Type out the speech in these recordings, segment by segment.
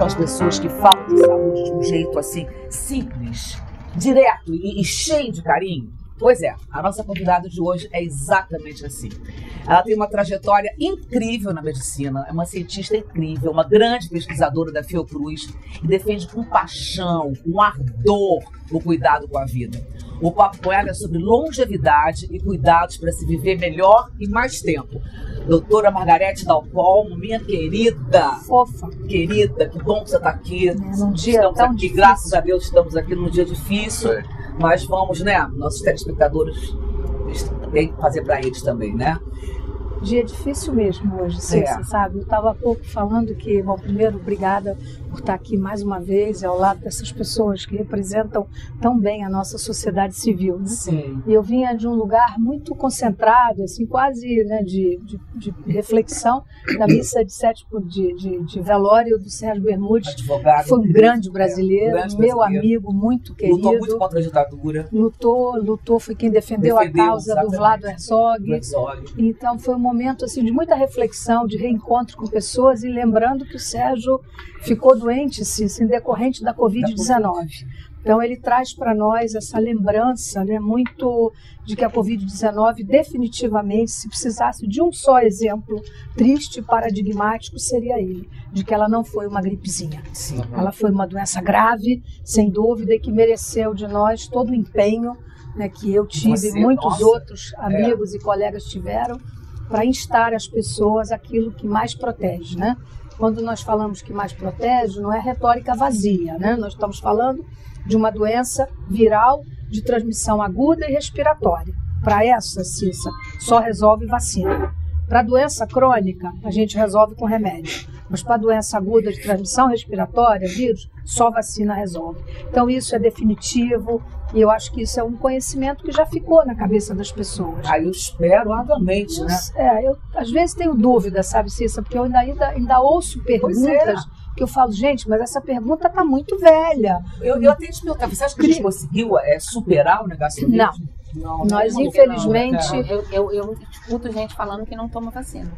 as pessoas que falam de saúde de um jeito assim, simples, direto e cheio de carinho? Pois é, a nossa convidada de hoje é exatamente assim. Ela tem uma trajetória incrível na medicina, é uma cientista incrível, uma grande pesquisadora da Fiocruz e defende com paixão, com ardor, o cuidado com a vida. O papo com ela é sobre longevidade e cuidados para se viver melhor e mais tempo. Doutora Margarete Dalpolmo, minha querida. Fofa. Querida, que bom que você está aqui. Num dia estamos tão aqui, difícil. graças a Deus, estamos aqui num dia difícil. Mas vamos, né? Nossos telespectadores tem que fazer para eles também, né? Dia difícil mesmo hoje, Cícera, sabe? Eu estava há pouco falando que, bom, primeiro, obrigada por estar aqui mais uma vez, ao lado dessas pessoas que representam tão bem a nossa sociedade civil, né? Sim. E eu vinha de um lugar muito concentrado, assim, quase, né, de reflexão, da missa de velório do Sérgio Bermudes, advogado, que foi um grande brasileiro, meu amigo, muito querido. Lutou muito contra a ditadura. Lutou, foi quem defendeu a causa exatamente. do Vlado Herzog. Então foi um momento assim, de muita reflexão, de reencontro com pessoas e lembrando que o Sérgio ficou doente, em decorrente da Covid-19. Então ele traz para nós essa lembrança, né, muito de que a Covid-19 definitivamente, se precisasse de um só exemplo triste e paradigmático, seria ele, de que ela não foi uma gripezinha. Sim. Ela foi uma doença grave, sem dúvida, e que mereceu de nós todo o empenho, né, que eu tive e muitos outros amigos e colegas tiveram, para instar as pessoas aquilo que mais protege, né? Quando nós falamos que mais protege, não é retórica vazia, né? Nós estamos falando de uma doença viral de transmissão aguda e respiratória. Para essa, Cissa, só resolve vacina. Para a doença crônica, a gente resolve com remédio. Mas para a doença aguda de transmissão respiratória, vírus, só vacina resolve. Então isso é definitivo e eu acho que isso é um conhecimento que já ficou na cabeça das pessoas. Eu espero ardamente, né? Eu às vezes tenho dúvida, sabe, Cissa, porque eu ainda ouço perguntas que eu falo, gente, mas essa pergunta está muito velha. Eu até te perguntar, você acha que a gente conseguiu superar o negacionismo? Não, nós infelizmente... Eu escuto gente falando que não toma vacina.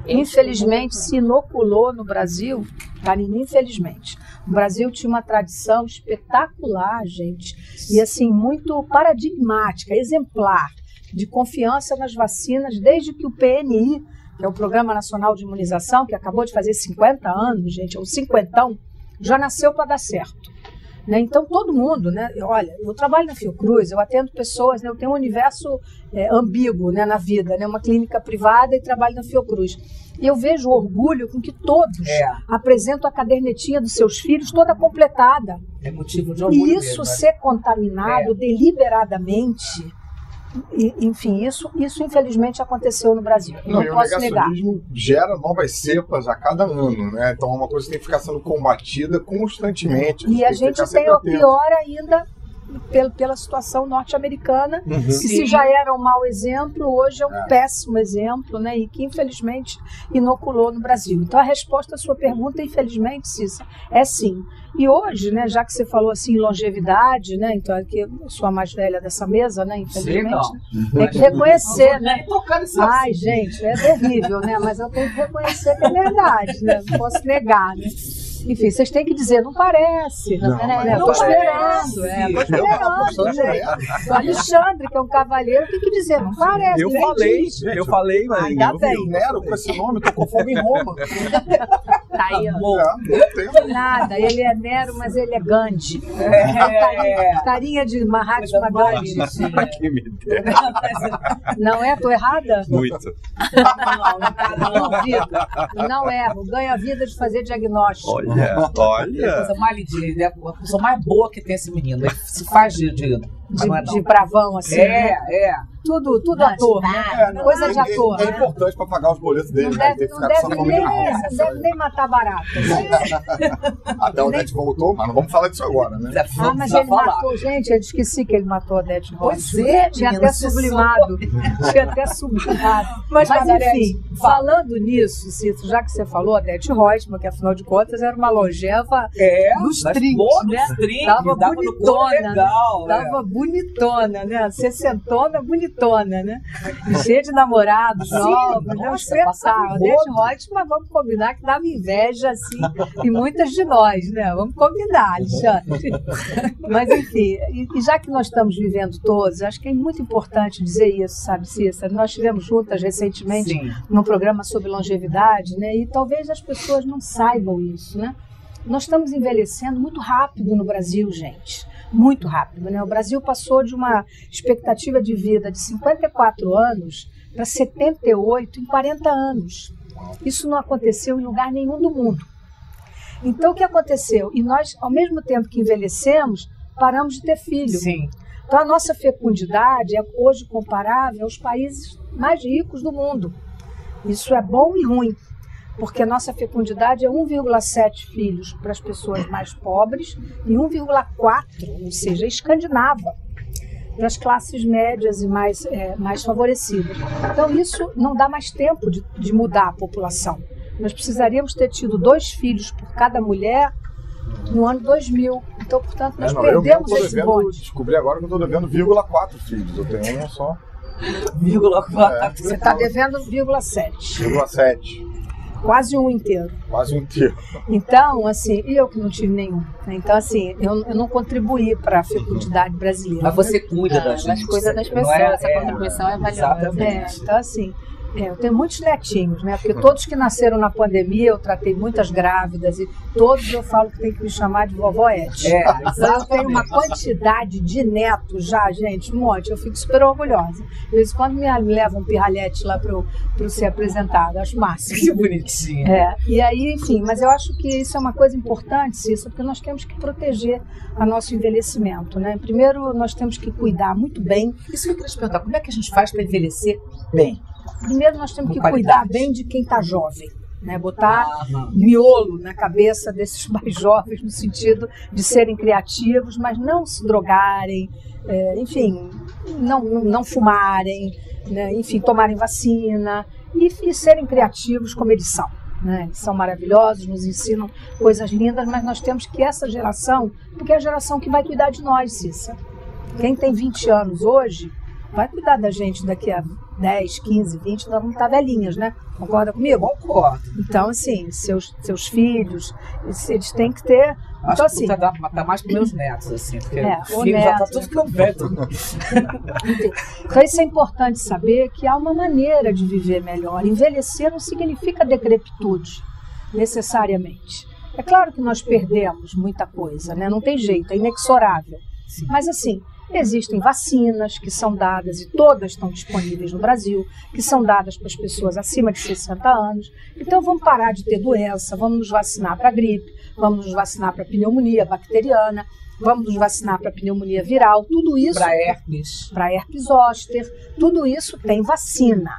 Infelizmente se inoculou no Brasil, Karine, infelizmente. O Brasil tinha uma tradição espetacular, gente, e assim, muito paradigmática, exemplar, de confiança nas vacinas, desde que o PNI, que é o Programa Nacional de Imunização, que acabou de fazer 50 anos, gente, ou 50, já nasceu para dar certo. Né? Então, todo mundo, né? Olha, eu trabalho na Fiocruz, eu atendo pessoas, né? Eu tenho um universo ambíguo, né, na vida, né? Uma clínica privada e trabalho na Fiocruz. E eu vejo orgulho com que todos apresentam a cadernetinha dos seus filhos toda completada. É motivo de orgulho. E isso ser contaminado deliberadamente... Enfim, isso infelizmente aconteceu no Brasil. Não posso negar. O negacionismo gera novas cepas a cada ano, né? Então é uma coisa que tem que ficar sendo combatida constantemente. E a gente tem o pior ainda pela situação norte-americana, que se já era um mau exemplo, hoje é um péssimo exemplo, né? E que infelizmente inoculou no Brasil. Então a resposta à sua pergunta, infelizmente, Cissa, é sim. E hoje, né, já que você falou assim longevidade, né, então aqui eu sou a mais velha dessa mesa, né, infelizmente, tem que reconhecer, né? Ai, gente, é terrível, né? Mas eu tenho que reconhecer que é verdade, né? Não posso negar, né? Enfim, vocês têm que dizer, não parece. Não estou esperando. O Alexandre, que é um cavalheiro, tem que dizer, não parece. Eu falei, mas ainda bem. Nero, com esse nome, tocou fogo em Roma. Tá aí, ó. Nada, ele é Nero, mas ele é Gandhi. Carinha de Mahatma Gandhi. Não é? Tô errada? Muito. Não erro. Ganha a vida de fazer diagnóstico. Olha. A coisa mais lindinha, a pessoa mais boa que tem esse menino. Ele se faz de bravão, assim. Tudo ator, né? Coisa de ator. É importante para pagar os boletos dele. Não deve nem matar barata. Até o Odete voltou, mas não vamos falar disso agora, né? Mas ele matou, gente, eu esqueci que ele matou a Odete Rocha. Pois é, tinha até sublimado. Mas enfim, falando nisso, Cito, já que você falou, a Odete Rocha, que afinal de contas era uma longeva dos trinques, né? Tava bonitona, né? Tava bonitona, né? Sessentona, bonitona. bonitona, né? E cheia de namorados novos, né? Um espetáculo. Desde hot, mas vamos combinar que dava inveja, assim, e muitas de nós, né? Vamos combinar, Alexandre. Mas, enfim, e já que nós estamos vivendo todos, acho que é muito importante dizer isso, sabe, Cícera? Nós estivemos juntas recentemente num programa sobre longevidade, né? E talvez as pessoas não saibam isso, né? Nós estamos envelhecendo muito rápido no Brasil, gente. Muito rápido, né? O Brasil passou de uma expectativa de vida de 54 anos para 78 em 40 anos. Isso não aconteceu em lugar nenhum do mundo. Então, o que aconteceu? E nós, ao mesmo tempo que envelhecemos, paramos de ter filho. Sim. Então, a nossa fecundidade é hoje comparável aos países mais ricos do mundo. Isso é bom e ruim, porque a nossa fecundidade é 1,7 filhos para as pessoas mais pobres e 1,4, ou seja, escandinava, para as classes médias e mais favorecidas. Então, isso não dá mais tempo de mudar a população. Nós precisaríamos ter tido 2 filhos por cada mulher no ano 2000. Então, portanto, nós perdemos esse bonde. Descobri agora que eu estou devendo 0,4 filhos. Eu tenho um só. 0,4. Você está devendo 0,7. 0,7. Quase um inteiro. Quase um inteiro. Então, assim, e eu que não tive nenhum. Então, assim, eu não contribuí para a fecundidade brasileira. Mas você cuida da gente. Mas cuida das pessoas, essa contribuição é valiosa. Exatamente. Então, assim, eu tenho muitos netinhos, né? Porque todos que nasceram na pandemia, eu tratei muitas grávidas e todos eu falo que tem que me chamar de vovó Ete. Então, eu tenho uma quantidade de netos já, gente, um monte. Eu fico super orgulhosa. De vez em quando me levam um pirralhete lá para eu ser apresentada. Acho máximo. Que bonitinho. E aí, enfim, mas eu acho que isso é uma coisa importante, Cícera, porque nós temos que proteger o nosso envelhecimento, né? Primeiro, nós temos que cuidar muito bem. Isso que eu queria te perguntar, como é que a gente faz para envelhecer bem? Primeiro, nós temos que cuidar bem de quem está jovem, né? Botar miolo na cabeça desses mais jovens, no sentido de serem criativos, mas não se drogarem, enfim, não fumarem, né? Enfim, tomarem vacina e serem criativos como eles são. Né? Eles são maravilhosos, nos ensinam coisas lindas, mas nós temos que essa geração, porque é a geração que vai cuidar de nós, Cícera. Quem tem 20 anos hoje vai cuidar da gente daqui a 10, 15, 20, nós vamos estar velhinhas, né? Concorda comigo? Concordo. Então, assim, seus filhos, eles têm que ter... Acho então, que assim, tá mais para meus netos, assim, porque o filho neto, já tá tudo ficando velho. Então, isso é importante saber que há uma maneira de viver melhor. Envelhecer não significa decrepitude, necessariamente. É claro que nós perdemos muita coisa, né? Não tem jeito, é inexorável. Sim. Mas, assim, existem vacinas que são dadas, e todas estão disponíveis no Brasil, que são dadas para as pessoas acima de 60 anos. Então, vamos parar de ter doença, vamos nos vacinar para gripe, vamos nos vacinar para pneumonia bacteriana, vamos nos vacinar para pneumonia viral, tudo isso... Para herpes zoster, tudo isso tem vacina.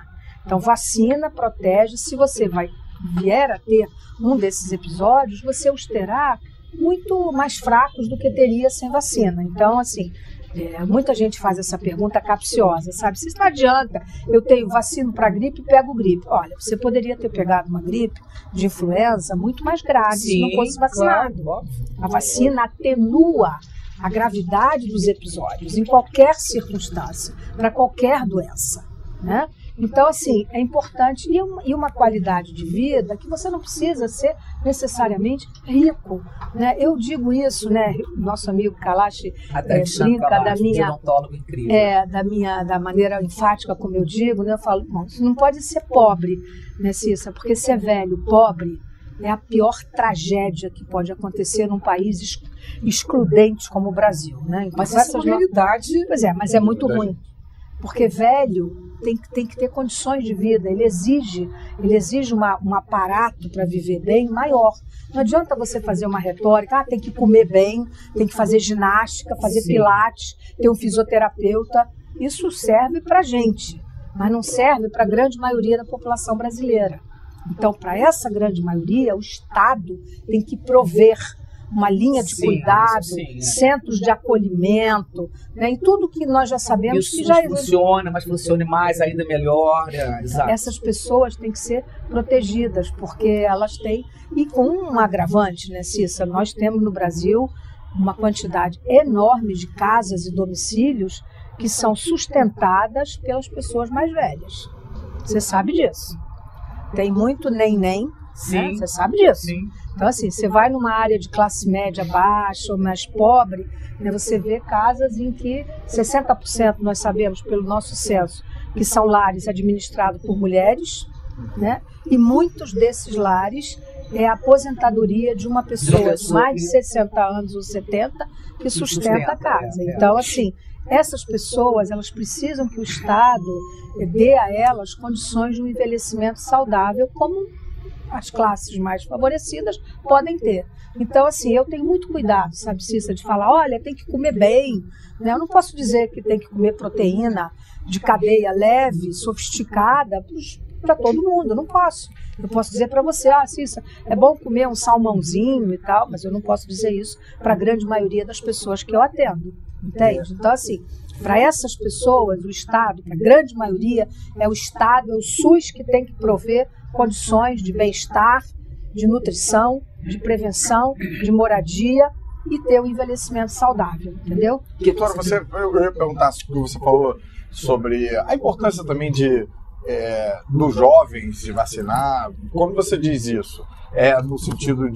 Então, vacina protege. Se você vier a ter um desses episódios, você os terá muito mais fracos do que teria sem vacina. Então, assim, muita gente faz essa pergunta capciosa, sabe? Se não adianta, eu tenho vacina para gripe e pego gripe. Olha, você poderia ter pegado uma gripe de influenza muito mais grave se não fosse vacinado. Claro. A vacina atenua a gravidade dos episódios em qualquer circunstância, para qualquer doença, né? Então, assim, é importante, e uma qualidade de vida que você não precisa ser necessariamente rico, né? Eu digo isso, né? Nosso amigo Kalash brinca da minha, da maneira enfática como eu digo, né? Eu falo, bom, você não pode ser pobre, né, Cícera? Porque ser velho, pobre, é a pior tragédia que pode acontecer num país excludente como o Brasil, né? Então, mas essa realidade... Pois é, mas é muito ruim. Porque velho tem que ter condições de vida, ele exige um aparato para viver bem maior. Não adianta você fazer uma retórica, tem que comer bem, tem que fazer ginástica, fazer pilates, ter um fisioterapeuta. Isso serve para a gente, mas não serve para a grande maioria da população brasileira. Então, para essa grande maioria, o Estado tem que prover uma linha de cuidado, centros de acolhimento, né, e tudo que nós já sabemos que já funciona, mas funcione mais, ainda melhor. Exato. Essas pessoas têm que ser protegidas, porque elas têm, e com um agravante, né, Cícera, nós temos no Brasil uma quantidade enorme de casas e domicílios que são sustentadas pelas pessoas mais velhas. Você sabe disso. Tem muito neném, né? Você sabe disso. Sim. Então, assim, você vai numa área de classe média baixa ou mais pobre, né, você vê casas em que 60% nós sabemos pelo nosso censo que são lares administrados por mulheres, né? E muitos desses lares é a aposentadoria de uma pessoa de mais de 60 anos ou 70 que sustenta a casa. Então, assim, essas pessoas, elas precisam que o Estado dê a elas condições de um envelhecimento saudável, como as classes mais favorecidas podem ter. Então, assim, eu tenho muito cuidado, sabe, Cissa, de falar, olha, tem que comer bem, né? Eu não posso dizer que tem que comer proteína de cadeia leve, sofisticada, para todo mundo, eu não posso. Eu posso dizer para você, Cissa, é bom comer um salmãozinho e tal, mas eu não posso dizer isso para a grande maioria das pessoas que eu atendo, entende? Então, assim, para essas pessoas, o Estado, para a grande maioria, é o Estado, é o SUS que tem que prover condições de bem-estar, de nutrição, de prevenção, de moradia e ter um envelhecimento saudável, entendeu? Doutora, eu ia perguntar o que você falou sobre a importância também dos jovens de vacinar. Quando você diz isso, é no sentido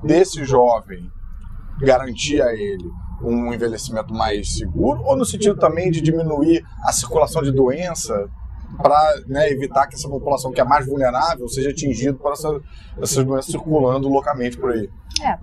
desse jovem garantir a ele um envelhecimento mais seguro ou no sentido também de diminuir a circulação de doença para, né, evitar que essa população que é mais vulnerável seja atingida por essas doenças circulando loucamente por aí?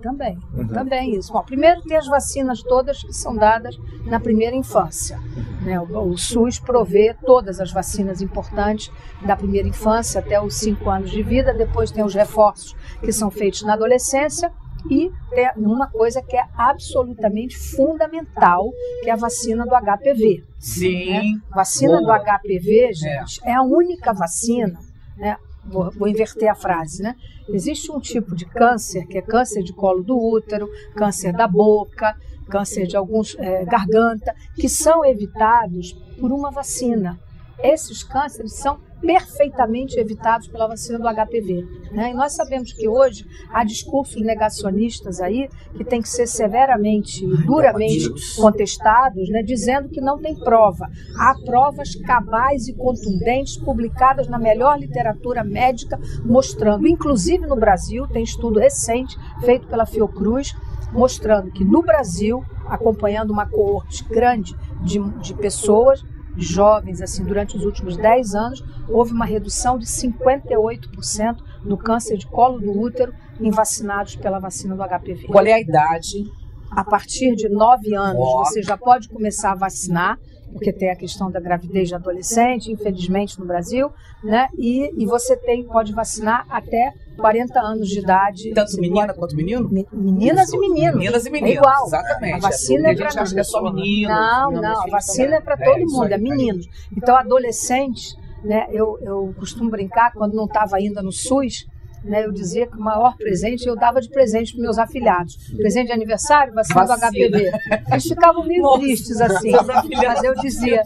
Também. Também isso. Bom, primeiro tem as vacinas todas que são dadas na primeira infância, né? O SUS provê todas as vacinas importantes da primeira infância até os 5 anos de vida, depois tem os reforços que são feitos na adolescência e tem uma coisa que é absolutamente fundamental, que é a vacina do HPV. Sim. Né? Vacina do HPV, gente, é a única vacina, né? Vou inverter a frase, né? Existe um tipo de câncer, que é câncer de colo do útero, câncer da boca, câncer de alguns garganta, que são evitados por uma vacina. Esses cânceres são perfeitamente evitados pela vacina do HPV, né? E nós sabemos que hoje há discursos negacionistas aí que têm que ser severamente e duramente contestados, né, dizendo que não tem prova. Há provas cabais e contundentes publicadas na melhor literatura médica, mostrando, inclusive no Brasil, tem estudo recente feito pela Fiocruz, mostrando que no Brasil, acompanhando uma coorte grande de pessoas, jovens, assim, durante os últimos 10 anos, houve uma redução de 58% do câncer de colo do útero em vacinados pela vacina do HPV. Qual é a idade? A partir de 9 anos, você já pode começar a vacinar, porque tem a questão da gravidez de adolescente, infelizmente no Brasil, né? E você pode vacinar até 40 anos de idade. Tanto menina quanto menino? Meninas e meninos. Meninas e meninos, é igual. Exatamente. A vacina é para gente acha que é só meninos. Não, a vacina é para todo mundo, é meninos. Então, adolescentes, né? Eu costumo brincar, quando não estava ainda no SUS, né, eu dizia que o maior presente eu dava de presente para meus afilhados. Presente de aniversário, vacina do HPV. Eles ficavam meio tristes assim. Mas eu dizia,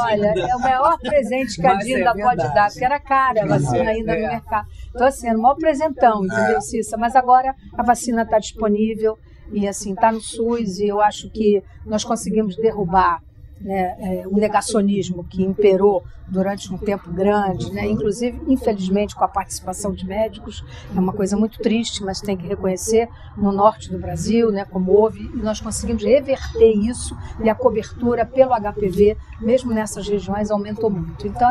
olha, é o maior presente que a Dinda pode dar, porque era cara a vacina ainda no mercado. Então, assim, era o maior presentão, entendeu, Cissa? Mas agora a vacina está disponível e, assim, está no SUS e eu acho que nós conseguimos derrubar, né, o negacionismo que imperou durante um tempo grande, né, inclusive, infelizmente, com a participação de médicos, é uma coisa muito triste, mas tem que reconhecer, no norte do Brasil, né, como houve, e nós conseguimos reverter isso, e a cobertura pelo HPV, mesmo nessas regiões, aumentou muito. Então,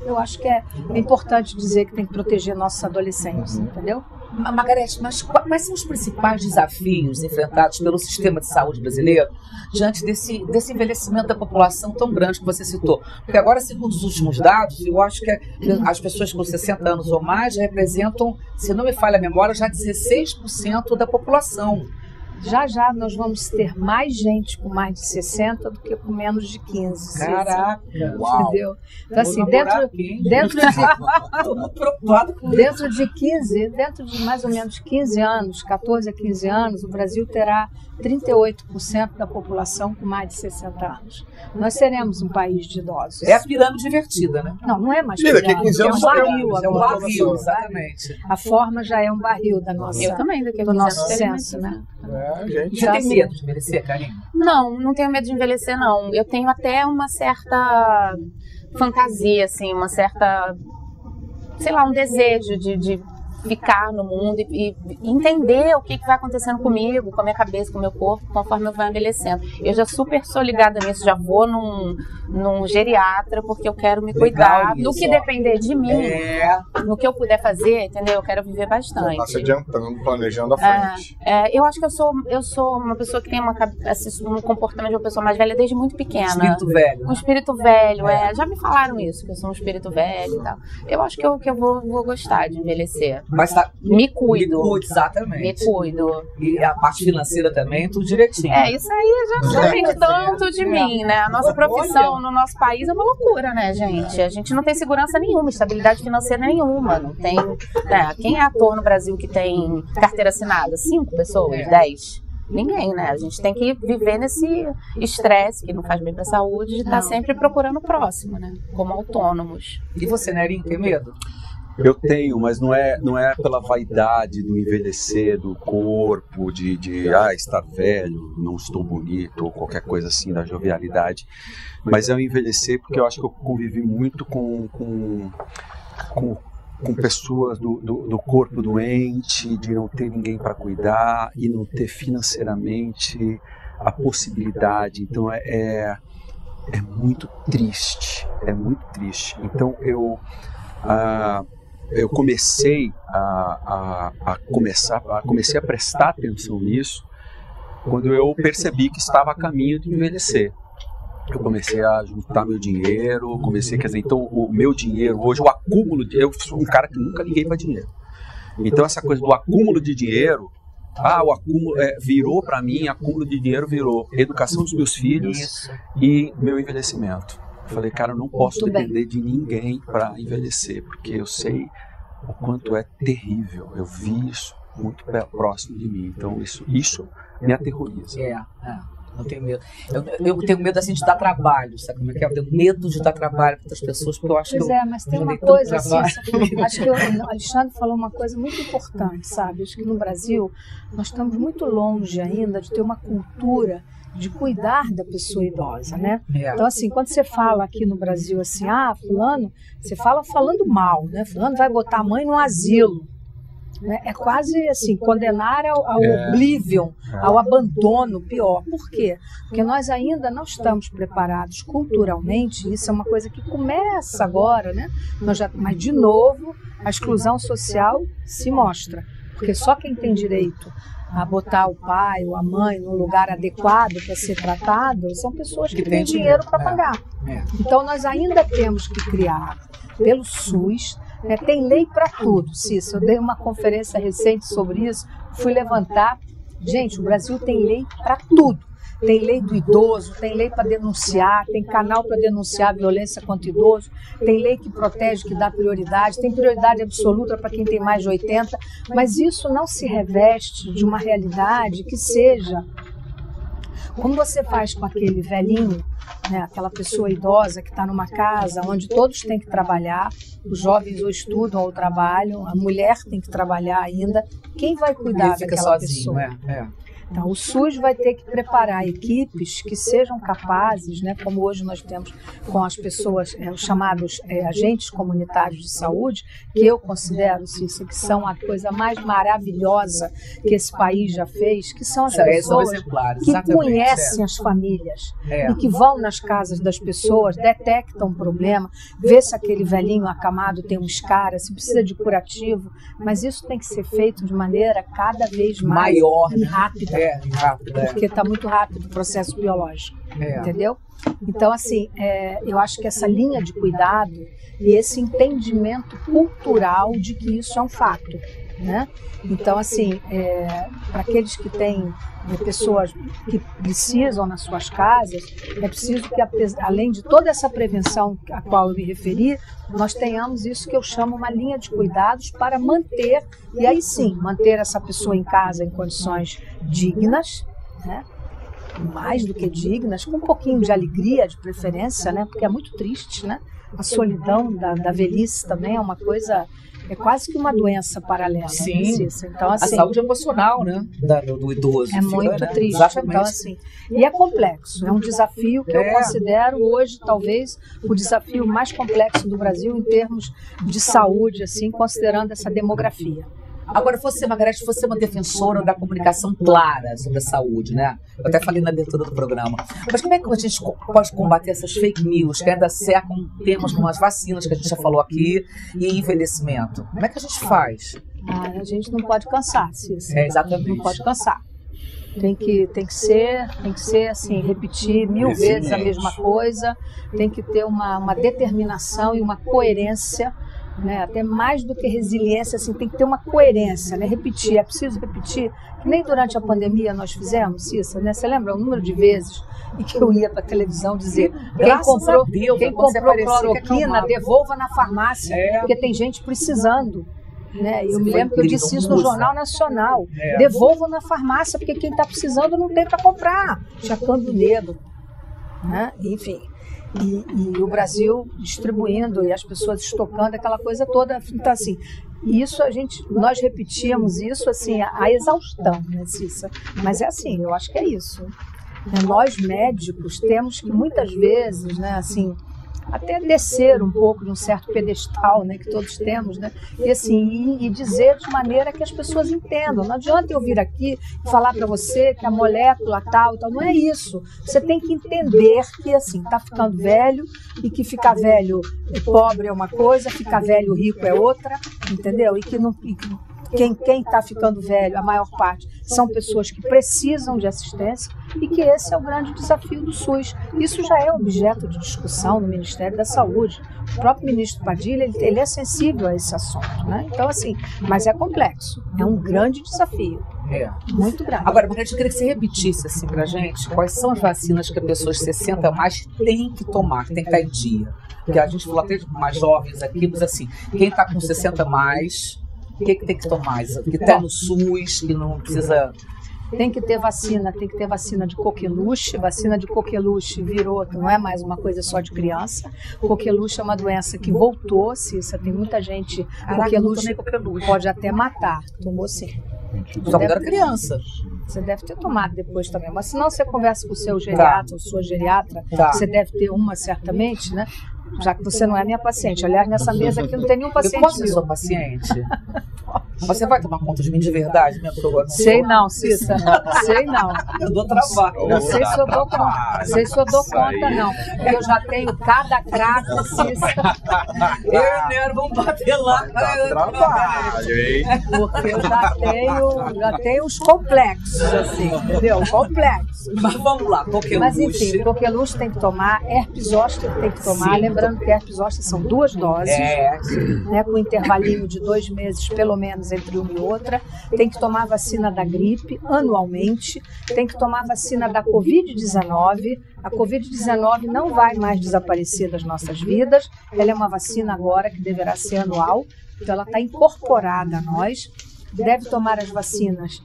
eu acho que é importante dizer que tem que proteger nossos adolescentes, entendeu? Margarete, mas quais são os principais desafios enfrentados pelo sistema de saúde brasileiro diante desse envelhecimento da população tão grande que você citou? Porque agora, segundo os últimos dados, eu acho que as pessoas com 60 anos ou mais representam, se não me falha a memória, já 16% da população. Já nós vamos ter mais gente com mais de 60 do que com menos de 15. Caraca! Entendeu? Então, assim, dentro de mais ou menos 15 anos, 14 a 15 anos, o Brasil terá 38% da população com mais de 60 anos. Nós seremos um país de idosos. É a pirâmide invertida, né? Não é mais pirâmide. Daqui a 15 anos é um barril. É um barril, exatamente. A forma já é um barril da nossa, eu também, do nosso censo, né? gente. Você tem medo de envelhecer, Karine? Não tenho medo de envelhecer, não. Eu tenho até uma certa fantasia, assim, uma certa, sei lá, um desejo de ficar no mundo e entender o que vai acontecendo comigo, com a minha cabeça, com o meu corpo, conforme eu vou envelhecendo. Eu já super sou ligada nisso, já vou num geriatra, porque eu quero me cuidar. No que depender de mim, no que eu puder fazer, entendeu? Eu quero viver bastante. Está se adiantando, planejando à frente. Eu acho que eu sou uma pessoa que tem um comportamento de uma pessoa mais velha desde muito pequena. Espírito velho. Um espírito velho, Já me falaram isso, que eu sou um espírito velho e tal. Eu acho que eu vou gostar de envelhecer. Mas me cuido. Exatamente. Me cuido. E a parte financeira também, tudo direitinho. Isso aí já depende tanto de mim, né? A nossa profissão no nosso país é uma loucura, né, gente? A gente não tem segurança nenhuma, estabilidade financeira nenhuma. Não tem. Quem é ator no Brasil que tem carteira assinada? 5 pessoas? 10? Ninguém, né? A gente tem que viver nesse estresse que não faz bem pra saúde, de estar sempre procurando o próximo, né? Como autônomos. E você, Nerinho, tem medo? Eu tenho, mas não é pela vaidade do envelhecer, do corpo, de estar velho, não estou bonito, ou qualquer coisa assim, da jovialidade. Mas é o envelhecer porque eu acho que eu convivi muito com pessoas do corpo doente, de não ter ninguém para cuidar e não ter financeiramente a possibilidade. Então é muito triste, Então eu comecei a prestar atenção nisso quando eu percebi que estava a caminho de envelhecer. Eu comecei a juntar meu dinheiro, então o meu dinheiro, hoje o acúmulo, eu sou um cara que nunca liguei para dinheiro. Então essa coisa do acúmulo de dinheiro, o acúmulo virou para mim, acúmulo de dinheiro virou educação dos meus filhos e meu envelhecimento. Eu falei, cara, eu não posso depender de ninguém para envelhecer, porque eu sei o quanto é terrível. Eu vi isso muito próximo de mim, então isso me aterroriza. Eu tenho medo. Eu tenho medo assim de dar trabalho, sabe como é que é? Eu tenho medo de dar trabalho para outras pessoas, porque eu acho que mas tem uma coisa assim, acho que o Alexandre falou uma coisa muito importante, sabe? Acho que no Brasil nós estamos muito longe ainda de ter uma cultura de cuidar da pessoa idosa, né? Então, assim, quando você fala aqui no Brasil assim, fulano, você fala falando mal, né? Fulano vai botar a mãe no asilo. Né? É quase assim, condenar ao oblivion, ao abandono, pior. Por quê? Porque nós ainda não estamos preparados culturalmente, isso é uma coisa que começa agora, né? Mas, de novo, a exclusão social se mostra. Porque só quem tem direito a botar o pai ou a mãe num lugar adequado para ser tratado são pessoas que têm dinheiro para pagar. Então nós ainda temos que criar pelo SUS, né? Tem lei para tudo, Cícero. Eu dei uma conferência recente sobre isso, fui levantar. Gente, o Brasil tem lei para tudo. Tem lei do idoso, tem lei para denunciar, tem canal para denunciar a violência contra o idoso, tem lei que protege, que dá prioridade, tem prioridade absoluta para quem tem mais de 80, mas isso não se reveste de uma realidade que seja como você faz com aquele velhinho, né, aquela pessoa idosa que está numa casa onde todos têm que trabalhar, os jovens ou estudam ou trabalham, a mulher tem que trabalhar ainda, quem vai cuidar daquela pessoa? Então, o SUS vai ter que preparar equipes que sejam capazes, né, como hoje nós temos com as pessoas, os chamados agentes comunitários de saúde, que eu considero, Cícero, que são a coisa mais maravilhosa que esse país já fez, que são as pessoas que conhecem as famílias e que vão nas casas das pessoas, detectam o problema, vê se aquele velhinho acamado tem um escara, se precisa de curativo, mas isso tem que ser feito de maneira cada vez mais maior e rápida. Porque está muito rápido o processo biológico, entendeu? Então, assim, eu acho que essa linha de cuidado e esse entendimento cultural de que isso é um fato, né? Então, assim, para aqueles que têm pessoas que precisam nas suas casas, é preciso que, além de toda essa prevenção a qual eu me referi, nós tenhamos isso que eu chamo uma linha de cuidados para manter, e aí sim, manter essa pessoa em casa em condições dignas, né? Mais do que dignas, com um pouquinho de alegria, de preferência, né? Porque é muito triste, né? a solidão da velhice também é uma coisa, é quase que uma doença paralela. Sim. Né, então, assim, a saúde emocional, né, do idoso. é muito né? triste. Exatamente. Então, assim, e é complexo, é um desafio que eu considero hoje, talvez, o desafio mais complexo do Brasil em termos de saúde, assim, considerando essa demografia. Agora, você, Margareth, você é uma defensora da comunicação clara sobre a saúde, né? Eu até falei na abertura do programa. Mas como é que a gente pode combater essas fake news que ainda cercam temas como as vacinas, que a gente já falou aqui, e envelhecimento? Como é que a gente faz? A gente não pode cansar, Cícera. Exatamente. Não pode cansar. Tem que ser assim, repetir 1000 vezes a mesma coisa, tem que ter uma determinação e uma coerência, né? Até mais do que resiliência, assim, tem que ter uma coerência, né? Repetir, é preciso repetir, que nem durante a pandemia nós fizemos, Cícera, né? Você lembra o número de vezes em que eu ia para a televisão dizer quem comprou cloroquina, devolva na farmácia, porque tem gente precisando. Né? Eu me lembro que eu disse isso no Jornal Nacional. Devolvam na farmácia, porque quem está precisando não tem para comprar. Chacando o dedo. Né? Enfim. E o Brasil distribuindo e as pessoas estocando, aquela coisa toda. Então, assim, isso nós repetíamos isso assim, a exaustão, né, Cícera? Mas é assim, eu acho que é isso. Nós médicos temos que muitas vezes, né, assim, até descer um pouco de um certo pedestal, né, que todos temos, né, e assim, e dizer de maneira que as pessoas entendam. Não adianta eu vir aqui e falar para você que a molécula tal, não é isso. Você tem que entender que, assim, está ficando velho e que ficar velho pobre é uma coisa, ficar velho rico é outra, entendeu? E que não... Quem está ficando velho, a maior parte, são pessoas que precisam de assistência e que esse é o grande desafio do SUS. Isso já é objeto de discussão no Ministério da Saúde. O próprio ministro Padilha, ele é sensível a esse assunto, né? Então, assim, mas é complexo, é um grande desafio. Muito grande. Agora, Margareth, eu queria que você repetisse assim pra gente quais são as vacinas que as pessoas 60 a mais têm que tomar, que tem que estar em dia. Porque a gente falou até de mais jovens aqui, mas assim, quem está com 60 a mais... O que tem que tomar? Que está no SUS, que não precisa... Tem que ter vacina de coqueluche. Vacina de coqueluche virou, não é mais uma coisa só de criança. Coqueluche é uma doença que voltou, Cícera, tem muita gente... Coqueluche pode até matar, tomou sim. Só quando era criança. Você deve ter tomado depois também, mas se não você conversa com o seu geriatra ou sua geriatra, você deve ter uma certamente, né? Já que você não é minha paciente. Aliás, nessa mesa aqui não tem nenhum paciente. Eu posso ser sua paciente? Você vai tomar conta de mim de verdade mesmo? Que eu gosto sei não, Cícera. Sei não. Eu dou trabalho. Não sei se eu dou conta. Sei se eu dou conta, não. Eu já tenho cada craque, Cícera. Eu e o Nero vamos bater lá. Trabalho, hein? Porque eu já tenho os complexos, assim, entendeu? Complexos. Mas vamos lá, coqueluche. Mas enfim, coqueluche tem que tomar, herpes zoster tem que tomar. Sim. Lembrando que herpes zoster são 2 doses, né, com intervalinho de 2 meses, pelo menos, entre uma e outra. Tem que tomar vacina da gripe anualmente. Tem que tomar vacina da Covid-19. A Covid-19 não vai mais desaparecer das nossas vidas. Ela é uma vacina agora que deverá ser anual. Então, ela está incorporada a nós. Deve tomar as vacinas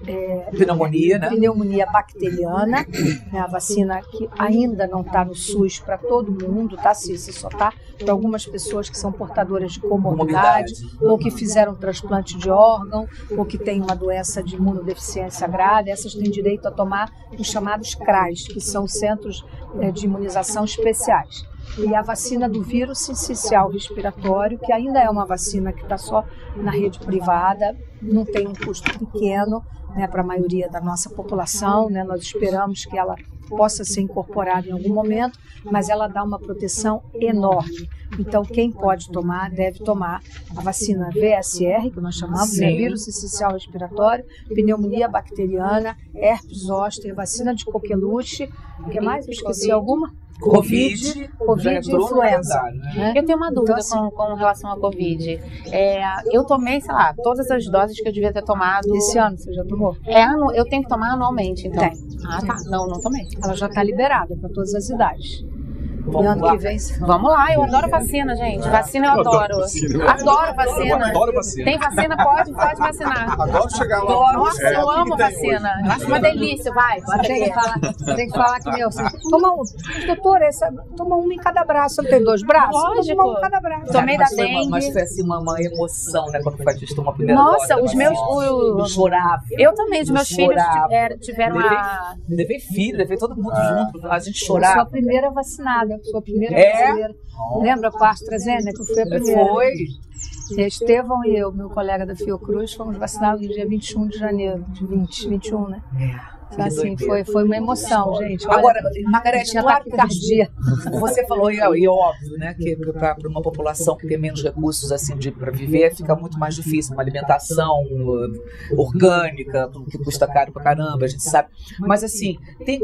pneumonia, né? Pneumonia bacteriana, né? A vacina que ainda não está no SUS para todo mundo, tá? Cícera, só está para algumas pessoas que são portadoras de comorbidade, ou que fizeram transplante de órgão, ou que têm uma doença de imunodeficiência grave. Essas têm direito a tomar os chamados CRAs, que são Centros de Imunização Especiais. E a vacina do vírus sincicial respiratório, que ainda é uma vacina que está só na rede privada, não tem um custo pequeno, né, para a maioria da nossa população, né, nós esperamos que ela possa ser incorporada em algum momento, mas ela dá uma proteção enorme. Então, quem pode tomar, deve tomar a vacina VSR, que nós chamamos, né, vírus sincicial respiratório, pneumonia bacteriana, herpes zoster, vacina de coqueluche, o que mais? Eu esqueci alguma? Covid e influenza. Né? Eu tenho uma dúvida com relação à Covid. Eu tomei, sei lá, todas as doses que eu devia ter tomado. Esse ano você já tomou? Eu tenho que tomar anualmente, então? Tem. Ah, tá. Não tomei. Ela já está liberada para todas as idades. E ano que vem. Vamos lá, eu adoro vacina, gente. Vacina eu adoro. Adoro vacina. Eu adoro vacina. Tem vacina, pode vacinar. Adoro chegar lá. Nossa, eu amo vacina. Eu acho uma delícia, vai. Tem que falar que meu, assim, toma um. Doutora, toma uma em cada braço. Não tem 2 braços? Lógico. Toma um em cada braço. Tomei da Mas dengue. foi assim uma emoção, né? Quando foi uma primeira Nossa, dose, os meus. Eu chorava. Eu também, os meus filhos chorava. tiveram a. Levei filho, levei todo mundo junto. A gente Eu sou a chorava. primeira vacinada, sou a primeira É? brasileira. Lembra com a AstraZeneca? Eu fui a primeira. Foi. Estevão e eu, meu colega da Fiocruz, fomos vacinados no dia 21 de janeiro de 2021, né? Então, assim, foi uma emoção, gente. Olha, Agora, Margarete, tinha claro que taquicardia. você falou, e é óbvio, né, que para uma população que tem menos recursos assim para viver, fica muito mais difícil, uma alimentação orgânica, que custa caro pra caramba, a gente sabe. Mas assim,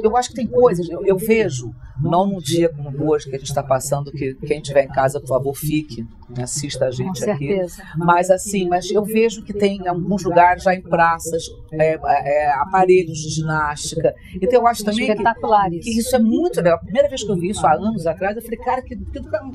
eu acho que tem coisas, eu vejo, não num dia como hoje que a gente está passando, que quem estiver em casa, por favor, fique, né, assista a gente Com aqui. certeza. Mas assim, eu vejo que tem em alguns lugares, já em praças, aparelhos de ginástica. Então eu acho também Espetacular que isso é muito legal. A primeira vez que eu vi isso há anos atrás, eu falei, cara, que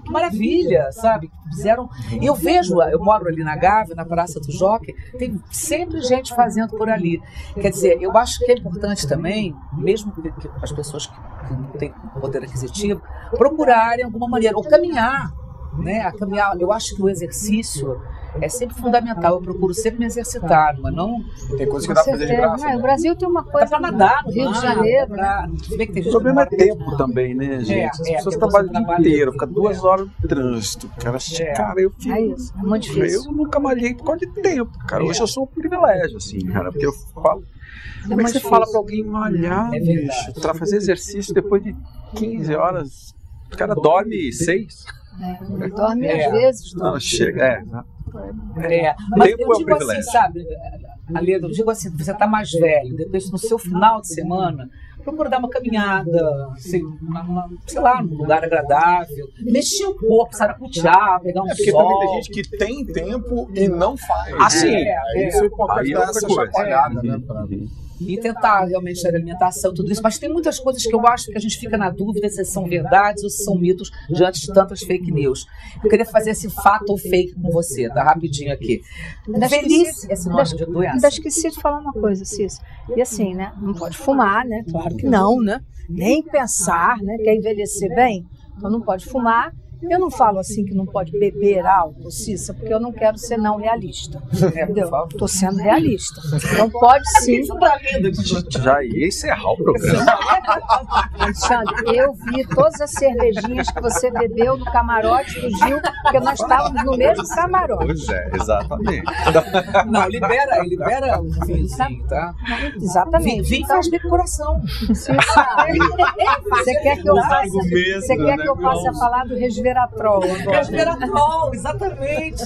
maravilha, sabe? Fizeram. E eu vejo, eu moro ali na Gávea, na Praça do Jockey, tem sempre gente fazendo por ali. Quer dizer, eu acho que é importante também, mesmo que as pessoas que não têm poder aquisitivo, procurarem alguma maneira, ou caminhar, né? A caminhar. Eu acho que o exercício é sempre fundamental. Eu procuro sempre me exercitar, mas não. Tem coisa que dá pra fazer de graça. O Brasil tem uma coisa. Dá pra nadar no Rio de mar, Janeiro, dá pra- Se bem que tem O gente problema é que mora- tempo também, né, gente? As pessoas tem trabalham o dia trabalho inteiro, muito fica 2 horas no trânsito, cara. Cara, eu fico. É isso, é muito difícil. Eu nunca malhei por causa de tempo, cara. Hoje eu sou um privilégio, assim, cara, porque eu falo. Como é que muito você difícil. fala pra alguém malhar, É verdade. bicho? Pra fazer exercício depois de 15 horas, o cara dorme 6. Dorme às vezes. Não, chega, Mas Tempo eu é um digo assim, privilégio. sabe, Aleda, eu digo assim, você tá mais velho, depois no seu final de semana, procura dar uma caminhada, assim, sei lá, num lugar agradável, mexer o corpo, saraputear, pegar um Porque sol. também tem gente que tem tempo e não faz. Ah, sim. Isso é importante Aí é dar outra essa coisa. chacoalhada, né? E tentar realmente ter alimentação, tudo isso. Mas tem muitas coisas que eu acho que a gente fica na dúvida se são verdades ou se são mitos diante de tantas fake news. Eu queria fazer esse fato ou fake com você, tá rapidinho aqui. Velhice é sinônimo de doença. Ainda esqueci de falar uma coisa, Cícero. E assim, né? Não pode fumar, né? Claro que não, né? Nem pensar, né? Quer envelhecer bem? Então não pode fumar. Eu não falo assim que não pode beber álcool, Cícera, porque eu não quero ser não realista. Entendeu? Estou sendo realista. Então pode sim. Já ia encerrar o programa. Alexandre, eu vi todas as cervejinhas que você bebeu no camarote do Gil, porque nós estávamos no mesmo camarote. Pois é, exatamente. Não, libera um vinhozinho, tá? Exatamente. Vinho faz bem pro coração. Você quer que eu passe a falar do resveratrol agora? Resveratrol, exatamente.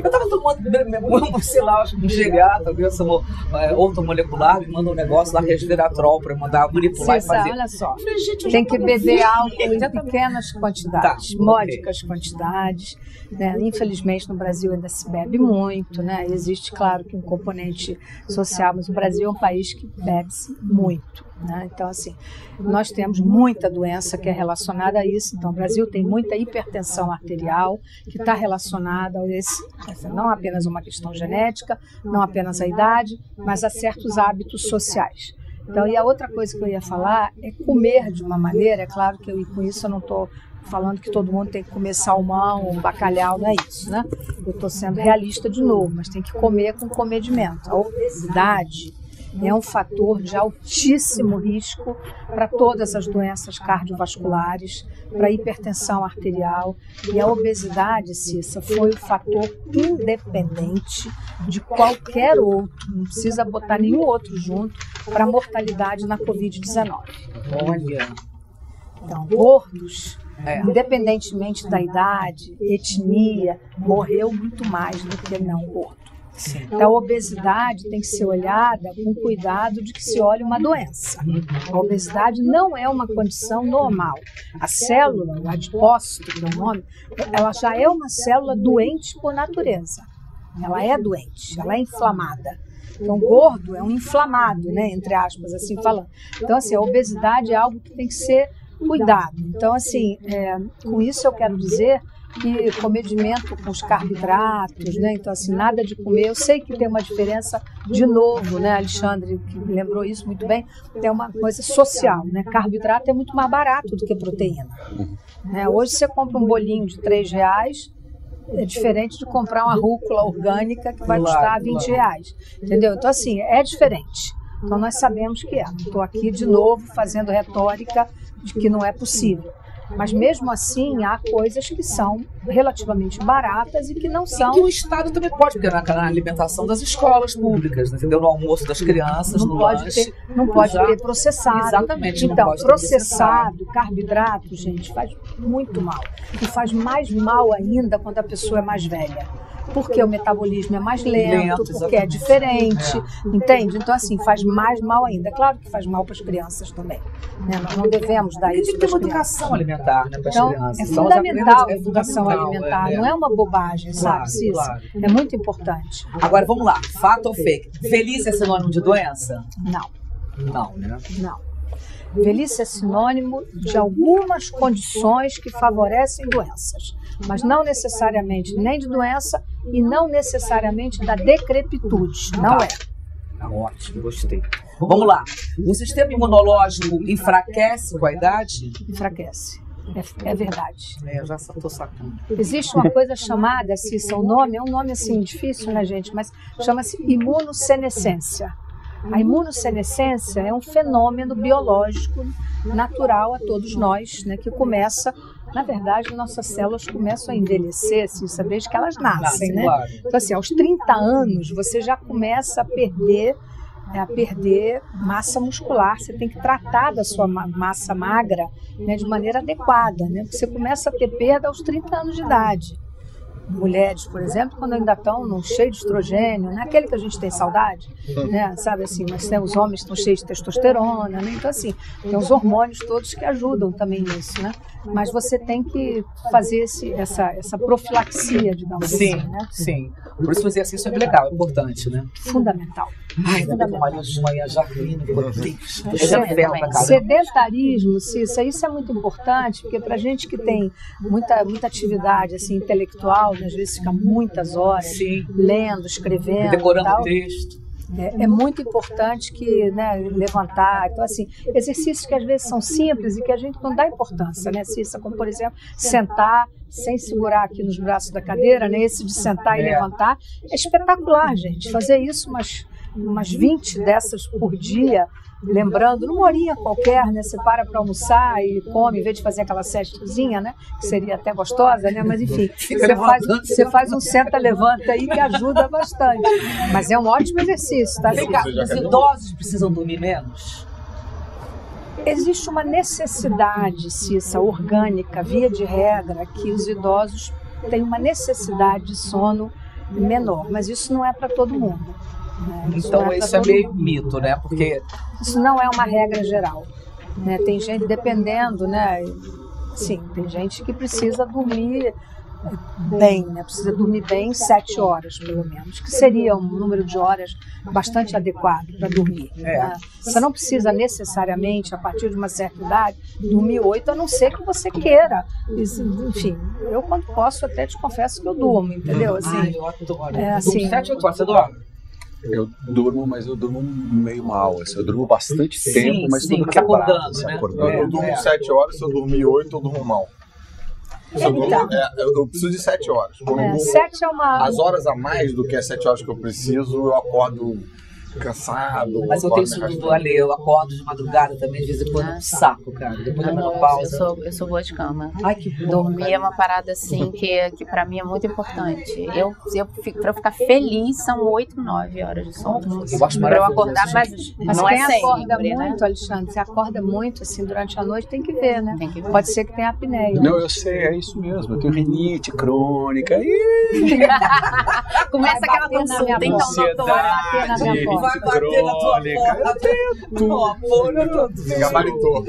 Eu tava tomando, sei lá, acho que um GH, talvez outro molecular, me manda um negócio lá, resveratrol, pra mandar manipular e fazer. Olha só, Eu falei, gente, eu tem já que tô beber assim. álcool em pequenas quantidades, Tá, módicas quantidades. Né? Infelizmente no Brasil ainda se bebe muito, né? Existe, claro, que um componente social, mas o Brasil é um país que bebe-se muito. Né? Então, assim, nós temos muita doença que é relacionada a isso. Então, o Brasil tem muita hipertensão arterial que está relacionada a esse, não apenas uma questão genética, não apenas a idade, mas a certos hábitos sociais. Então, e a outra coisa que eu ia falar é comer de uma maneira, é claro que com isso eu não estou falando que todo mundo tem que comer salmão, bacalhau, não é isso, né? Eu estou sendo realista de novo, mas tem que comer com comedimento. A obesidade é um fator de altíssimo risco para todas as doenças cardiovasculares, para a hipertensão arterial. E a obesidade, Cissa, foi o fator independente de qualquer outro, não precisa botar nenhum outro junto, para a mortalidade na Covid-19. Olha. Então, gordos, independentemente da idade, etnia, morreu muito mais do que não gordo. Sim. Então, a obesidade tem que ser olhada com cuidado de que se olhe uma doença. A obesidade não é uma condição normal. A célula, o adipócito, que é o nome, ela já é uma célula doente por natureza. Ela é doente, ela é inflamada. Então, gordo é um inflamado, né, entre aspas, assim falando. Então, assim, a obesidade é algo que tem que ser cuidado. Então, assim, com isso eu quero dizer que comedimento com os carboidratos, né? Então, assim, nada de comer. Eu sei que tem uma diferença, de novo, né, Alexandre, que lembrou isso muito bem, tem uma coisa social, né? Carboidrato é muito mais barato do que proteína. Né? Hoje você compra um bolinho de R$3, é diferente de comprar uma rúcula orgânica que vai custar R$20, entendeu? Então, assim, é diferente. Então, nós sabemos que é. Estou aqui, de novo, fazendo retórica de que não é possível. Mas mesmo assim, há coisas que são relativamente baratas e que não são... E que o Estado também pode, porque na alimentação das escolas públicas, entendeu? No almoço das crianças, no lanche. Não pode ter processado. Exatamente. Então, processado, carboidrato, gente, faz muito mal. E faz mais mal ainda quando a pessoa é mais velha. Porque o metabolismo é mais lento, porque é diferente, entende? Então, assim, faz mais mal ainda. É claro que faz mal para as crianças também. Né? Nós não devemos dar isso para as crianças. Tem uma educação alimentar, né, para as crianças. É fundamental a educação alimentar, não é uma bobagem, sabe, Cissa? Claro. É muito importante. Agora, vamos lá. Fato ou fake? Velhice é sinônimo de doença? Não. Não, né? Não. Velhice é sinônimo de algumas condições que favorecem doenças, mas não necessariamente nem de doença e não necessariamente da decrepitude. Não é. Tá ótimo, gostei. Vamos lá. O sistema imunológico enfraquece com a idade? Enfraquece. É verdade. Eu já estou sacando. Existe uma coisa chamada, Cissa, o nome, é um nome assim difícil, né, gente? Mas chama-se imunossenescência. A imunossenescência é um fenômeno biológico natural a todos nós, né, que começa, na verdade, nossas células começam a envelhecer, Cissa, desde que elas nascem, né? Claro. Então, assim, aos 30 anos, você já começa a perder massa muscular. Você tem que tratar da sua massa magra, né, de maneira adequada, né? Você começa a ter perda aos 30 anos de idade. Mulheres, por exemplo, quando ainda estão cheios de estrogênio, né? Aquele que a gente tem saudade, né? Sabe assim, mas né, os homens estão cheios de testosterona, né? Então, assim, tem os hormônios todos que ajudam também nisso, né? Mas você tem que fazer essa profilaxia, digamos assim, né? Sim. Por isso o exercício é legal, é importante, né? Fundamental. Ai, ainda bem que de manhã já rindo, sedentarismo, Cissa, isso é muito importante, porque para gente que tem muita atividade assim, intelectual, né, às vezes fica muitas horas lendo, escrevendo, decorando tal, o texto. É muito importante que, né, levantar. Então, assim, exercícios que às vezes são simples e que a gente não dá importância, né, Cissa? Como, por exemplo, sentar sem segurar aqui nos braços da cadeira, né? Esse de sentar e levantar é espetacular, gente. Fazer isso umas 20 dessas por dia, lembrando, numa horinha qualquer, né? Você para almoçar e come, em vez de fazer aquela cestazinha, né? Que seria até gostosa, né? Mas enfim, você faz um senta-levanta aí que ajuda bastante. Mas é um ótimo exercício, tá? Vem cá, os idosos precisam dormir menos? Existe uma necessidade, Cissa, orgânica, via de regra, que os idosos têm uma necessidade de sono menor, mas isso não é para todo mundo. Então isso é meio mito, né? Porque isso não é uma regra geral, né? Tem gente, dependendo, né? Sim, tem gente que precisa dormir bem, né? Precisa dormir bem 7 horas, pelo menos, que seria um número de horas bastante adequado para dormir. Né? Você não precisa necessariamente, a partir de uma certa idade, dormir 8, a não ser que você queira. Enfim, eu quando posso até te confesso que eu durmo, entendeu? Assim, eu adoro. Assim, 7 8 horas, você dorme? Eu durmo, mas eu durmo meio mal. Assim, eu durmo bastante tempo, mas tudo mas quebrado, acordando, né? Eu durmo 7 horas, se eu dormir 8, eu durmo mal. Eu preciso de 7 horas. Quando eu durmo 7 é uma... as horas a mais do que as 7 horas que eu preciso, eu acordo cansado. Mas eu tenho isso do Ale, eu acordo de madrugada também, de vez em quando, um saco, cara. Depois da menopausa. Eu sou boa de cama. Ai, que bom. Dormir é uma parada assim que pra mim é muito importante. Pra eu ficar feliz, são 8, 9 horas de sono. Eu acho Pra eu maravilhoso. acordar, mas não quem é acorda sempre, né? muito, Alexandre, você acorda muito assim durante a noite, tem que ver, né? Tem que ver. Pode ser que tenha apneia. Não, eu sei, é isso mesmo. Eu tenho rinite crônica. Começa aquela bater na minha consulta, então, porta. doutora. Vai bater na minha porta. Vai bater na tua porta. Meu amor, eu tô Gabaritou.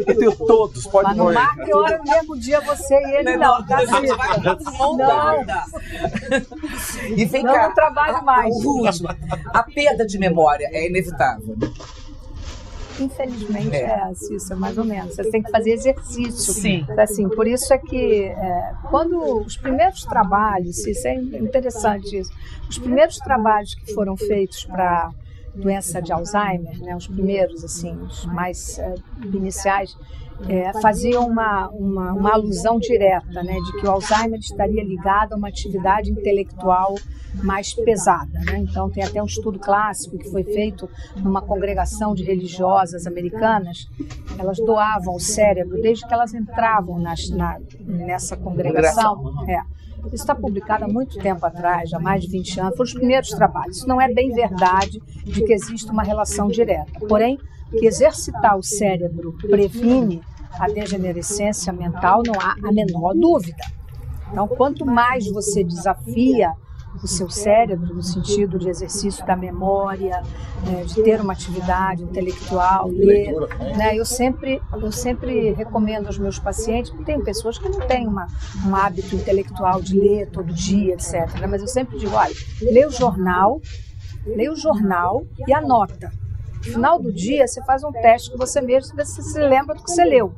Eu tenho todos, pode Mas não morrer. marque hora no mesmo dia você e ele não, tá certo? E vem Não, cá, não trabalho mais. a perda de memória é inevitável. Infelizmente isso é mais ou menos. Você tem que fazer exercício. Sim. Assim, por isso é que quando os primeiros trabalhos, isso é interessante isso, os primeiros trabalhos que foram feitos para doença de Alzheimer, né, os primeiros, assim, os mais iniciais, faziam uma alusão direta, né, de que o Alzheimer estaria ligado a uma atividade intelectual mais pesada, né? Então tem até um estudo clássico que foi feito numa congregação de religiosas americanas. Elas doavam o cérebro desde que elas entravam nessa congregação. Isso está publicado há muito tempo atrás, há mais de 20 anos, foram os primeiros trabalhos. Isso não é bem verdade de que existe uma relação direta. Porém, que exercitar o cérebro previne a degenerescência mental, não há a menor dúvida. Então, quanto mais você desafia o seu cérebro, no sentido de exercício da memória, de ter uma atividade intelectual, ler, né? Eu sempre recomendo aos meus pacientes, porque tem pessoas que não têm um hábito intelectual de ler todo dia, etc. Né? Mas eu sempre digo, olha, leia o jornal e anota. No final do dia, você faz um teste com você mesmo, ver se você lembra do que você leu.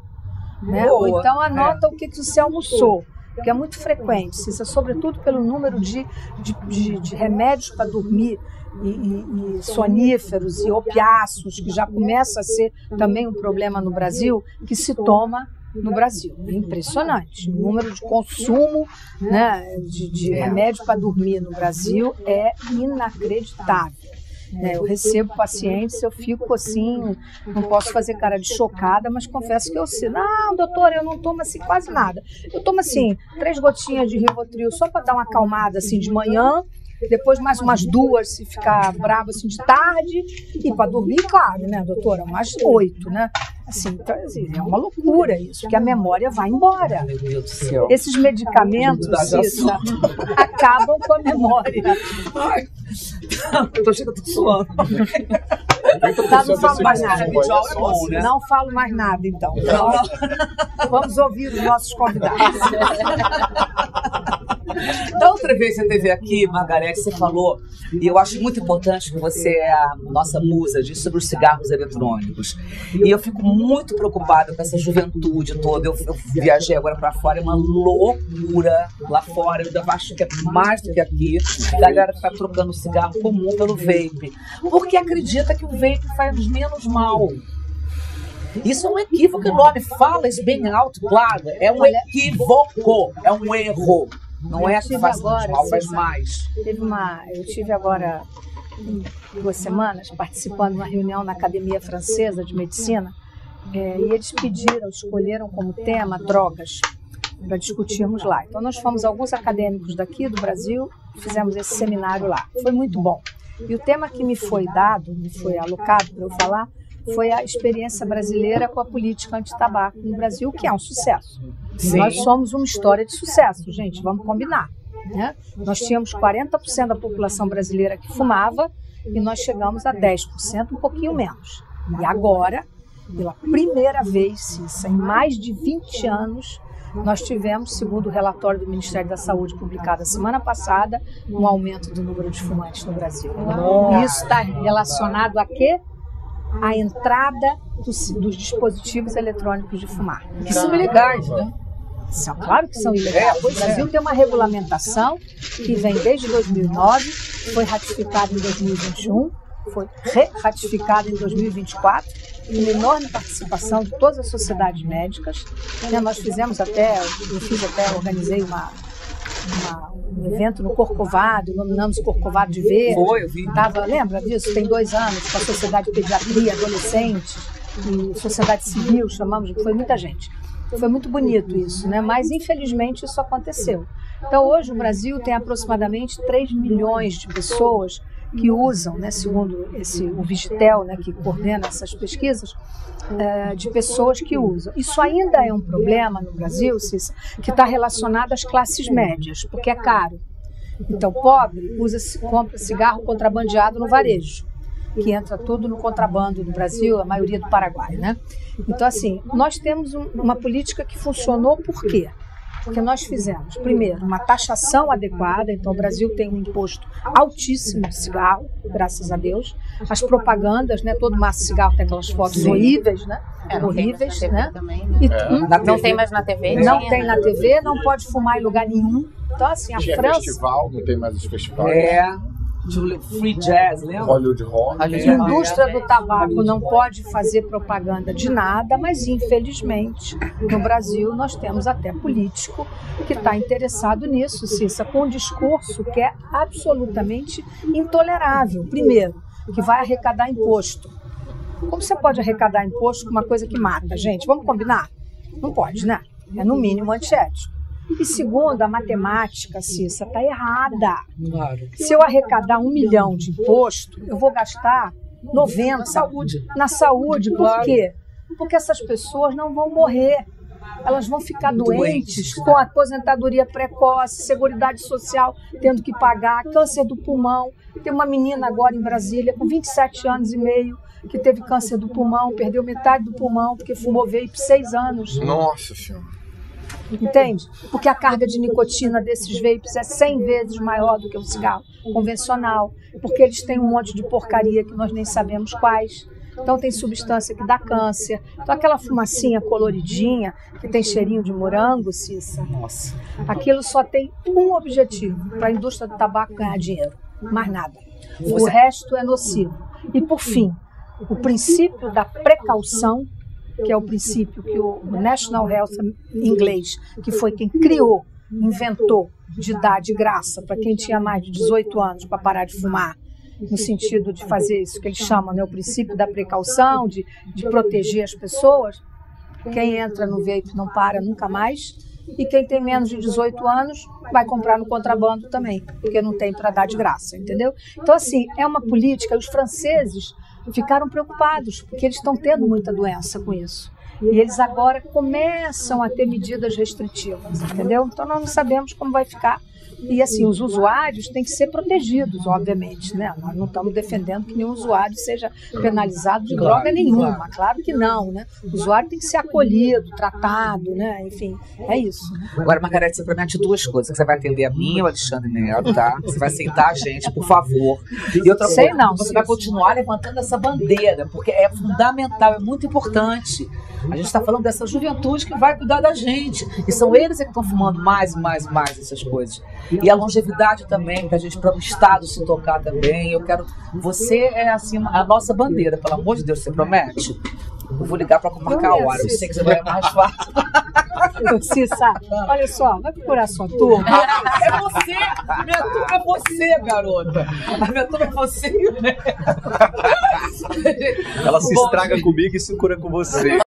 Né? Ou então anota o que você almoçou. Que é muito frequente, isso é sobretudo pelo número de remédios para dormir e soníferos e opiáceos, que já começa a ser também um problema no Brasil, que se toma no Brasil. É impressionante. O número de consumo, né, de remédio para dormir no Brasil é inacreditável. Eu recebo pacientes, eu fico assim, não posso fazer cara de chocada, mas confesso que eu sei. Não, doutora, eu não tomo assim quase nada. Eu tomo assim 3 gotinhas de Rivotril só para dar uma acalmada assim de manhã, depois mais umas 2 se ficar brava assim de tarde, e para dormir, claro, né, doutora, umas 8, né? Assim, então, é uma loucura isso, porque a memória vai embora. Meu Deus do céu. Esses medicamentos, Cissa, acabam com a memória. Ai, eu tô chegando, eu tô suando. Não falo mais nada. Né? Não falo mais nada, então. Vamos ouvir os nossos convidados. Da outra vez você esteve aqui, Margarete, você falou, e eu acho muito importante que você é a nossa musa disso, sobre os cigarros eletrônicos. E eu fico muito preocupada com essa juventude toda. Eu viajei agora para fora, é uma loucura lá fora. Eu acho que é mais do que aqui. A galera está trocando o cigarro comum pelo vape, porque acredita que o vape faz menos mal. Isso é um equívoco enorme. Fala isso bem alto, claro. É um equívoco, é um erro. Não é que faz mal, faz mais. Eu tive agora 2 semanas participando de uma reunião na Academia Francesa de Medicina, e eles escolheram como tema drogas para discutirmos lá. Então nós fomos alguns acadêmicos daqui do Brasil, fizemos esse seminário lá. Foi muito bom. E o tema que me foi alocado para eu falar, foi a experiência brasileira com a política anti-tabaco no Brasil, que é um sucesso. Sim. Nós somos uma história de sucesso, gente, vamos combinar. Né? Nós tínhamos 40% da população brasileira que fumava e nós chegamos a 10%, um pouquinho menos. E agora, pela primeira vez, Cissa, em mais de 20 anos, nós tivemos, segundo o relatório do Ministério da Saúde publicado semana passada, um aumento do número de fumantes no Brasil. E isso está relacionado a quê? A entrada dos dispositivos eletrônicos de fumar. Que são ilegais, né? Claro que são ilegais. O Brasil tem uma regulamentação que vem desde 2009, foi ratificada em 2021, foi re-ratificada em 2024, com uma enorme participação de todas as sociedades médicas. Nós fizemos organizei um evento no Corcovado, nominamos o Corcovado de Verde. Foi, eu vi. Lembra disso? Tem 2 anos, com a Sociedade de Pediatria, adolescente, e Sociedade Civil, foi muita gente. Foi muito bonito isso, né? Mas infelizmente isso aconteceu. Então hoje o Brasil tem aproximadamente 3 milhões de pessoas que usam, né, segundo o Vigitel, né, que coordena essas pesquisas, de pessoas que usam. Isso ainda é um problema no Brasil, Cissa, que está relacionado às classes médias, porque é caro. Então, pobre compra cigarro contrabandeado no varejo, que entra tudo no contrabando do Brasil, a maioria do Paraguai, né? Então, assim, nós temos uma política que funcionou por quê? Porque nós fizemos, primeiro, uma taxação adequada. Então, o Brasil tem um imposto altíssimo de cigarro, graças a Deus. As propagandas, né? Todo maço de cigarro tem aquelas fotos horríveis, né? Horríveis, né? Também, E, não tem mais na TV? Não tem na TV, não pode fumar em lugar nenhum. Então, assim, a França... festival, não tem mais os festivais. Free Jazz, lembra? Hollywood Rock. A indústria do tabaco não pode fazer propaganda de nada, mas infelizmente no Brasil nós temos até político que está interessado nisso, Cissa, com um discurso que é absolutamente intolerável. Primeiro, que vai arrecadar imposto. Como você pode arrecadar imposto com uma coisa que mata, gente? Vamos combinar? Não pode, né? É no mínimo antiético. E segundo, a matemática, Cissa, está errada. Claro. Se eu arrecadar 1 milhão de imposto, eu vou gastar 90 na saúde. Na saúde. Por quê? Porque essas pessoas não vão morrer. Elas vão ficar doentes com aposentadoria precoce, seguridade social tendo que pagar, câncer do pulmão. Tem uma menina agora em Brasília com 27 anos e meio que teve câncer do pulmão, perdeu metade do pulmão porque fumou vape 6 anos. Nossa Senhora. Entende? Porque a carga de nicotina desses vapes é 100 vezes maior do que o cigarro convencional, porque eles têm um monte de porcaria que nós nem sabemos quais. Então tem substância que dá câncer. Então aquela fumacinha coloridinha que tem cheirinho de morango, Cissa, Nossa. aquilo só tem um objetivo, para a indústria do tabaco ganhar dinheiro, mais nada. O resto é nocivo. E por fim, o princípio da precaução, que é o princípio que o National Health inglês, que foi quem criou, inventou, de dar de graça para quem tinha mais de 18 anos para parar de fumar, no sentido de fazer isso que eles chamam, né, o princípio da precaução, de proteger as pessoas. Quem entra no vape não para nunca mais, e quem tem menos de 18 anos vai comprar no contrabando também, porque não tem para dar de graça, entendeu? Então, assim, é uma política. Os franceses ficaram preocupados, porque eles estão tendo muita doença com isso. E eles agora começam a ter medidas restritivas, entendeu? Então nós não sabemos como vai ficar. E assim, os usuários têm que ser protegidos, obviamente, né? Nós não estamos defendendo que nenhum usuário seja penalizado de droga nenhuma, claro que não, né? O usuário tem que ser acolhido, tratado, né? Enfim, é isso. Agora, Margarete, você promete 2 coisas. Você vai atender a mim e o Alexandre Nero, tá? Você vai aceitar a gente, por favor. E outra Sei coisa, não, você vai continuar levantando essa bandeira, porque é fundamental, é muito importante. A gente está falando dessa juventude que vai cuidar da gente. E são eles que estão fumando mais essas coisas. E a longevidade também, para o Estado se tocar também. Eu quero. Você é assim a nossa bandeira, pelo amor de Deus, você promete? Eu vou ligar para marcar a hora. Eu sei que você vai mais fácil. Cissa, olha só, vai procurar sua turma. É você! Minha turma é você, garota! A minha turma é você, né? Ela se estraga comigo e se cura com você.